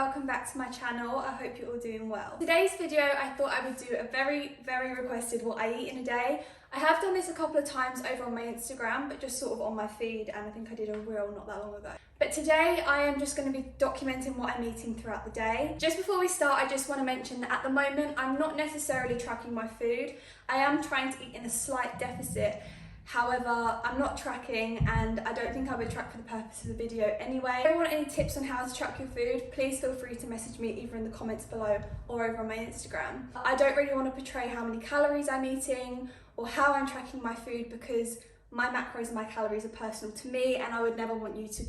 welcome back to my channel. I hope you're all doing well. Today's video, I thought I would do a very requested what I eat in a day. I have done this a couple of times over on my Instagram, but just sort of on my feed, and I think I did a reel not that long ago. But today I am just going to be documenting what I'm eating throughout the day. Just before we start, I just want to mention that at the moment I'm not necessarily tracking my food. I am trying to eat in a slight deficit. However, I'm not tracking, and I don't think I would track for the purpose of the video anyway. If you want any tips on how to track your food, please feel free to message me either in the comments below or over on my Instagram. I don't really want to portray how many calories I'm eating or how I'm tracking my food, because my macros and my calories are personal to me, and I would never want you to,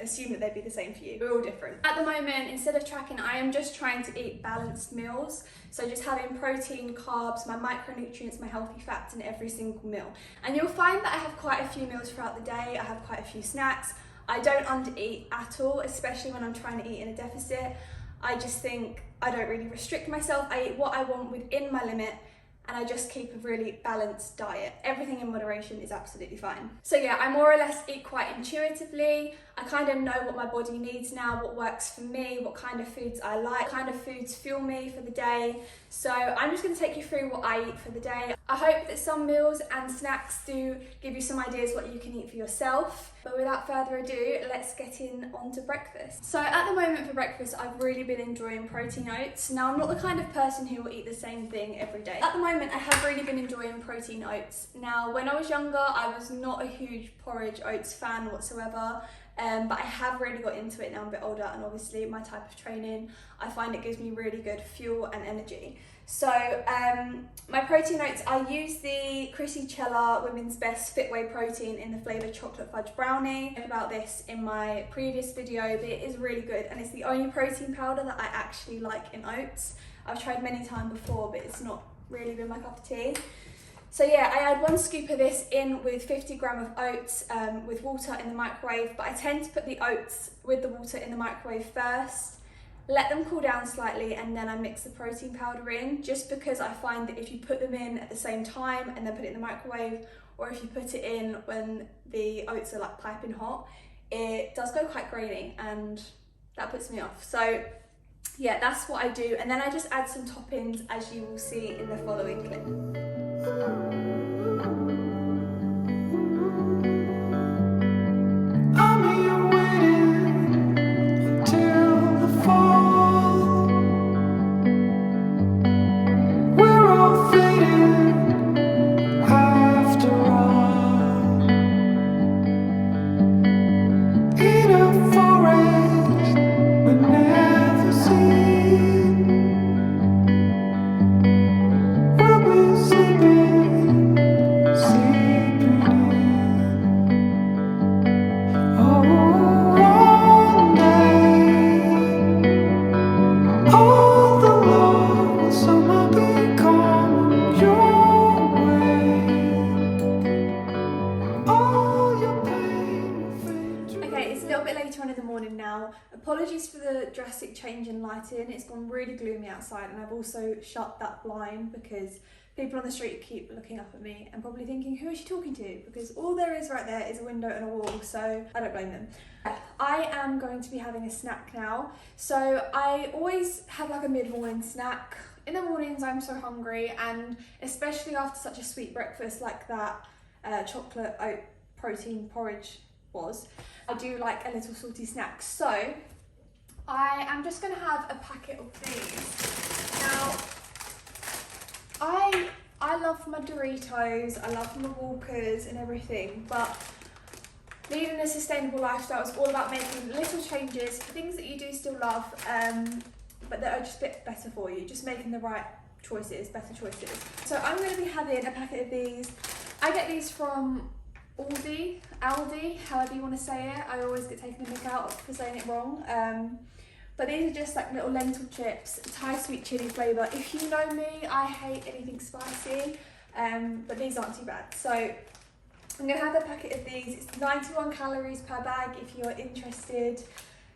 assume that they'd be the same for you. We're all different. At the moment, instead of tracking, I am just trying to eat balanced meals. So just having protein, carbs, my micronutrients, my healthy fats in every single meal. And you'll find that I have quite a few meals throughout the day. I have quite a few snacks. I don't undereat at all, especially when I'm trying to eat in a deficit. I just think I don't really restrict myself. I eat what I want within my limit, and I just keep a really balanced diet. Everything in moderation is absolutely fine. So yeah, I more or less eat quite intuitively. I kind of know what my body needs now, what works for me, what kind of foods I like, what kind of foods fuel me for the day. So I'm just gonna take you through what I eat for the day. I hope that some meals and snacks do give you some ideas what you can eat for yourself. But without further ado, let's get on to breakfast. So at the moment for breakfast, I've really been enjoying protein oats. Now, I'm not the kind of person who will eat the same thing every day. At the moment, I have really been enjoying protein oats. Now, when I was younger, I was not a huge porridge oats fan whatsoever. But I have really got into it now I'm a bit older, and obviously my type of training, I find it gives me really good fuel and energy. So my protein oats, I use the Chrissy Cella Women's Best Fit Whey protein in the flavour chocolate fudge brownie. I spoke about this in my previous video, but it is really good, and it's the only protein powder that I actually like in oats. I've tried many times before, but it's not really been my cup of tea. So yeah, I add 1 scoop of this in with 50 grams of oats with water in the microwave, but I tend to put the oats with the water in the microwave first, let them cool down slightly, and then I mix the protein powder in, just because I find that if you put them in at the same time and then put it in the microwave, or if you put it in when the oats are like piping hot, it does go quite grainy, and that puts me off. So yeah, that's what I do, and then I just add some toppings, as you will see in the following clip. In the morning now. Apologies for the drastic change in lighting. It's gone really gloomy outside, and I've also shut that blind because people on the street keep looking up at me and probably thinking, who is she talking to? Because all there is right there is a window and a wall, so I don't blame them. I am going to be having a snack now. So I always have like a mid-morning snack. In the mornings I'm so hungry, and especially after such a sweet breakfast like that chocolate oat protein porridge was, I do like a little salty snack. So I am just going to have a packet of these. Now, I love my Doritos, I love my Walkers and everything, but leading a sustainable lifestyle is all about making little changes, things that you do still love, but that are just a bit better for you, just making the right choices, better choices. So I'm going to be having a packet of these. I get these from Aldi, however you want to say it. I always get taken a mick out for saying it wrong. But these are just like little lentil chips, Thai sweet chili flavour. If you know me, I hate anything spicy, but these aren't too bad. So I'm going to have a packet of these. It's 91 calories per bag if you're interested.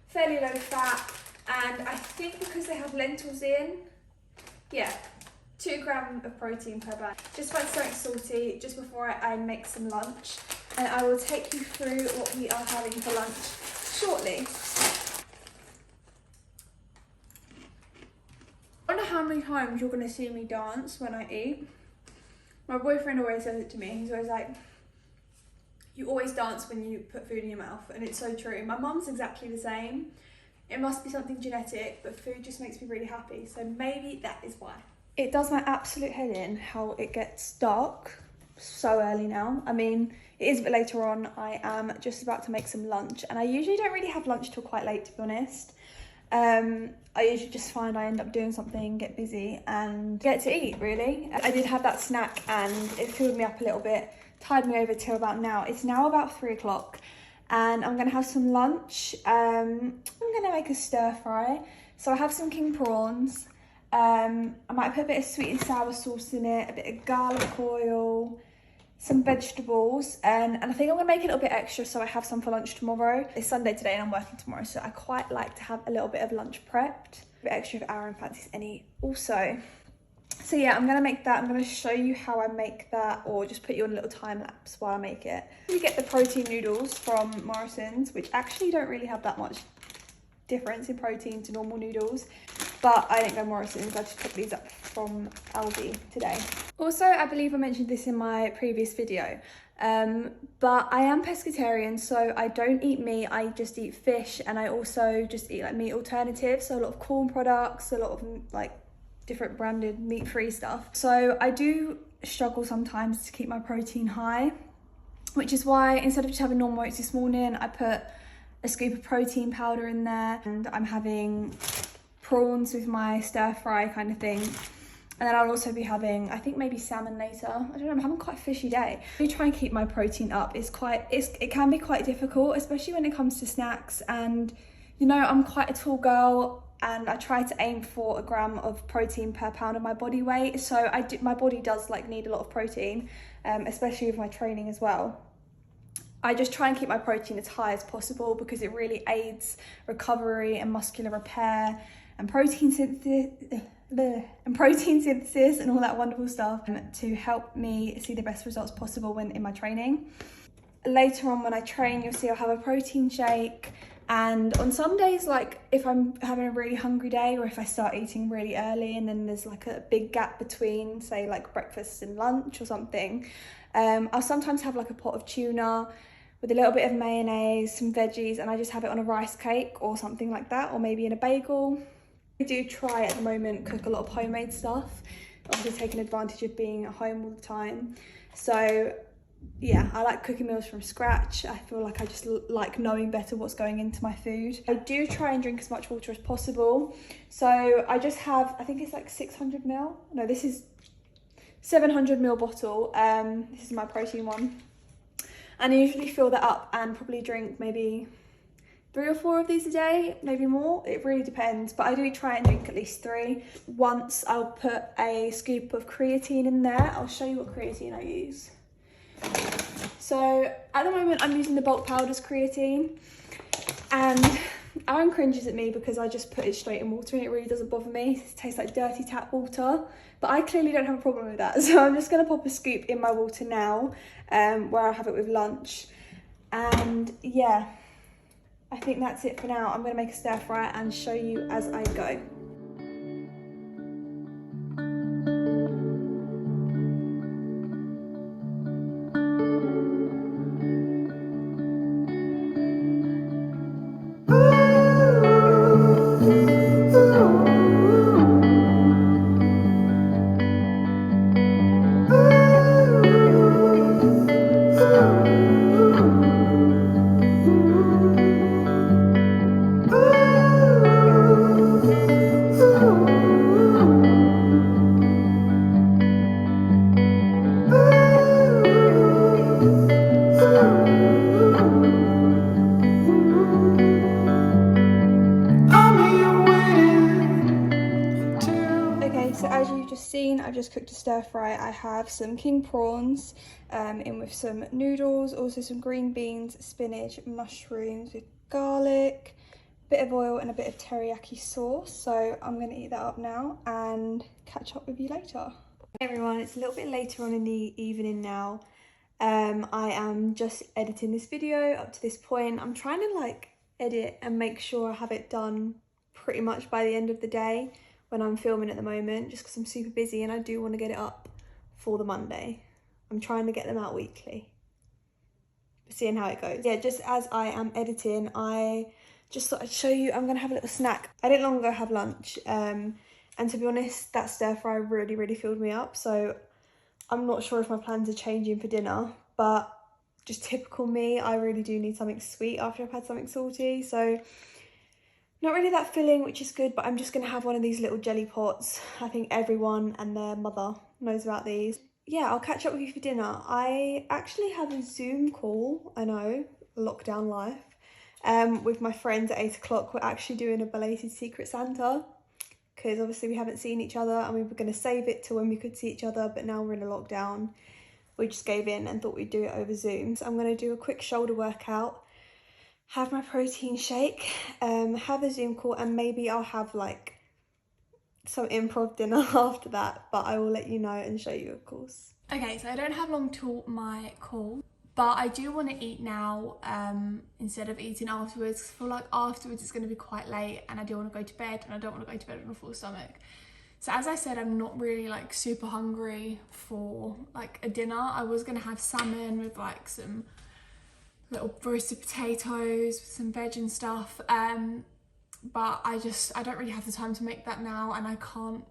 Fairly low fat, and I think because they have lentils in, yeah, 2 grams of protein per bag. Just like something salty just before I make some lunch, and I will take you through what we are having for lunch shortly. how many times you're going to see me dance when I eat. My boyfriend always says it to me. He's always like, you always dance when you put food in your mouth. And it's so true. My mum's exactly the same. It must be something genetic, but food just makes me really happy. So maybe that is why. It does my absolute head in how it gets dark so early now. I mean, it is a bit later on. I am just about to make some lunch, and I usually don't really have lunch till quite late, to be honest. I usually just find I end up doing something, get busy and get to eat, really. I did have that snack and it filled me up a little bit, tied me over till about now. It's now about 3 o'clock and I'm gonna have some lunch. I'm gonna make a stir fry. So I have some king prawns. I might put a bit of sweet and sour sauce in it, a bit of garlic oil, some vegetables, and I think I'm gonna make it a little bit extra so I have some for lunch tomorrow. It's Sunday today and I'm working tomorrow, so I quite like to have a little bit of lunch prepped, a bit extra if Aaron fancies any also. So yeah, I'm gonna make that. I'm gonna show you how I make that, or just put you on a little time lapse while I make it. We get the protein noodles from Morrison's, which actually don't really have that much difference in protein to normal noodles, but I didn't go Morrison's. I just picked these up from Aldi today. Also, I believe I mentioned this in my previous video, but I am pescatarian, so I don't eat meat. I just eat fish, and I also just eat like meat alternatives, so a lot of corn products, a lot of like different branded meat-free stuff. So I do struggle sometimes to keep my protein high, which is why instead of just having normal oats this morning, I put a scoop of protein powder in there, and I'm having prawns with my stir fry kind of thing. And then I'll also be having, I think maybe salmon later. I don't know, I'm having quite a fishy day. I do try and keep my protein up. It can be quite difficult, especially when it comes to snacks. And you know, I'm quite a tall girl and I try to aim for a gram of protein per pound of my body weight. So my body does like need a lot of protein, especially with my training as well. I just try and keep my protein as high as possible because it really aids recovery and muscular repair and protein synthesis and all that wonderful stuff to help me see the best results possible when in my training. Later on when I train, you'll see I'll have a protein shake, and on some days, like if I'm having a really hungry day or if I start eating really early and then there's like a big gap between, say like breakfast and lunch or something, I'll sometimes have like a pot of tuna with a little bit of mayonnaise, some veggies, and I just have it on a rice cake or something like that, or maybe in a bagel. I do try at the moment cook a lot of homemade stuff, obviously taking advantage of being at home all the time. So yeah, I like cooking meals from scratch. I feel like I just like knowing better what's going into my food. I do try and drink as much water as possible. So I just have, I think it's like 600 ml. No, this is 700 ml bottle. This is my protein one. And I usually fill that up and probably drink maybe 3 or 4 of these a day, maybe more. It really depends, but I do try and drink at least 3. Once I'll put a scoop of creatine in there. I'll show you what creatine I use. So at the moment I'm using the bulk powders creatine, and Aaron cringes at me because I just put it straight in water and it really doesn't bother me. It tastes like dirty tap water, but I clearly don't have a problem with that. So I'm just going to pop a scoop in my water now, where I have it with lunch. And yeah, I think that's it for now. I'm going to make a stir fry and show you as I go. I've just cooked a stir fry. I have some king prawns in with some noodles, also some green beans, spinach, mushrooms with garlic, a bit of oil and a bit of teriyaki sauce. So I'm going to eat that up now and catch up with you later. Hey everyone, it's a little bit later on in the evening now. I am just editing this video up to this point. I'm trying to like edit and make sure I have it done pretty much by the end of the day, when I'm filming at the moment, just because I'm super busy and I do want to get it up for the Monday. I'm trying to get them out weekly. Seeing how it goes. Yeah, just as I am editing, I just thought I'd show you. I'm gonna have a little snack. I didn't long ago have lunch, and to be honest, that stir fry really filled me up. So I'm not sure if my plans are changing for dinner, but just typical me, I really do need something sweet after I've had something salty. So not really that filling, which is good, but I'm just gonna have one of these little jelly pots. I think everyone and their mother knows about these. Yeah, I'll catch up with you for dinner. I actually have a Zoom call, I know, lockdown life, with my friends at 8 o'clock. We're actually doing a belated Secret Santa, because obviously we haven't seen each other and we were going to save it to when we could see each other, but now we're in a lockdown. We just gave in and thought we'd do it over Zoom. So I'm going to do a quick shoulder workout, have my protein shake, have a Zoom call, and maybe I'll have like some improv dinner after that, but I will let you know and show you, of course. Okay, so I don't have long till my call, but I do want to eat now instead of eating afterwards. I feel like afterwards it's going to be quite late and I do want to go to bed, and I don't want to go to bed on a full stomach. So as I said, I'm not really like super hungry for like a dinner. I was going to have salmon with like some little roasted potatoes with some veg and stuff, but I don't really have the time to make that now, and I can't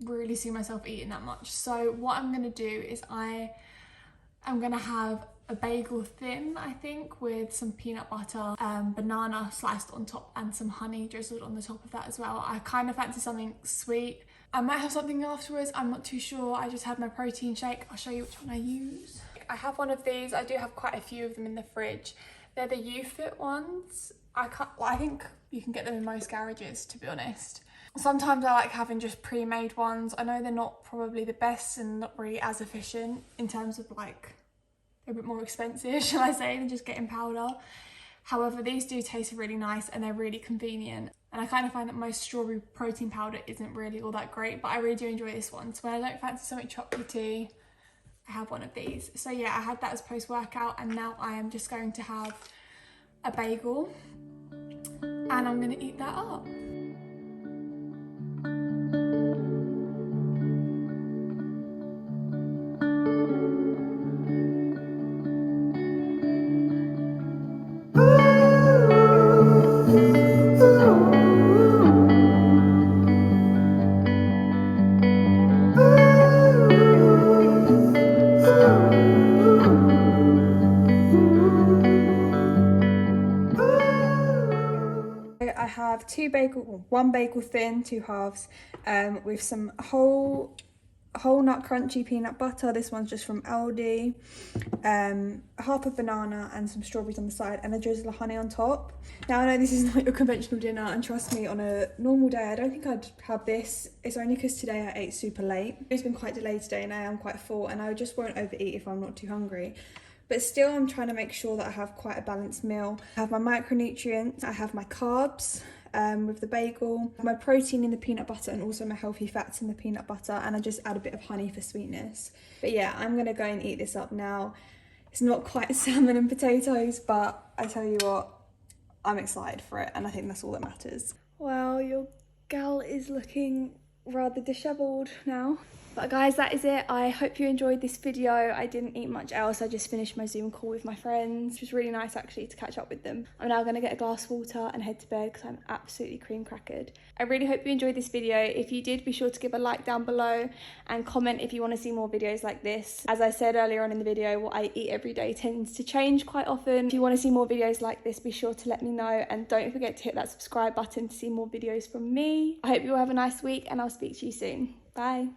really see myself eating that much. So what I'm gonna do is I'm gonna have a bagel thin, I think, with some peanut butter, banana sliced on top, and some honey drizzled on the top of that as well. I kind of fancy something sweet. I might have something afterwards, I'm not too sure. I just had my protein shake. I'll show you which one I use. I have one of these. I do have quite a few of them in the fridge. They're the YouFit ones. I think you can get them in most garages, to be honest. Sometimes I like having just pre-made ones. I know they're not probably the best and not really as efficient in terms of like, they're a bit more expensive, shall I say, than just getting powder. However, these do taste really nice and they're really convenient. And I kind of find that most strawberry protein powder isn't really all that great, but I really do enjoy this one. So when I don't fancy something chocolatey, I have one of these. So yeah, I had that as post-workout, and now I am just going to have a bagel and I'm gonna eat that up. I have one bagel thin, 2 halves, with some whole nut crunchy peanut butter. This one's just from Aldi. Half a banana and some strawberries on the side, and a drizzle of honey on top. Now I know this is not your conventional dinner, and trust me, on a normal day I don't think I'd have this. It's only because today I ate super late. It's been quite delayed today and I am quite full, and I just won't overeat if I'm not too hungry. But still, I'm trying to make sure that I have quite a balanced meal. I have my micronutrients, I have my carbs with the bagel, my protein in the peanut butter, and also my healthy fats in the peanut butter, and I just add a bit of honey for sweetness. But yeah, I'm gonna go and eat this up now. It's not quite salmon and potatoes, but I tell you what, I'm excited for it, and I think that's all that matters. Well, your gal is looking rather dishevelled now. But guys, that is it. I hope you enjoyed this video. I didn't eat much else. I just finished my Zoom call with my friends, which was really nice actually to catch up with them. I'm now going to get a glass of water and head to bed because I'm absolutely cream crackered. I really hope you enjoyed this video. If you did, be sure to give a like down below and comment if you want to see more videos like this. As I said earlier on in the video, what I eat every day tends to change quite often. If you want to see more videos like this, be sure to let me know, and don't forget to hit that subscribe button to see more videos from me. I hope you all have a nice week, and I'll speak to you soon. Bye.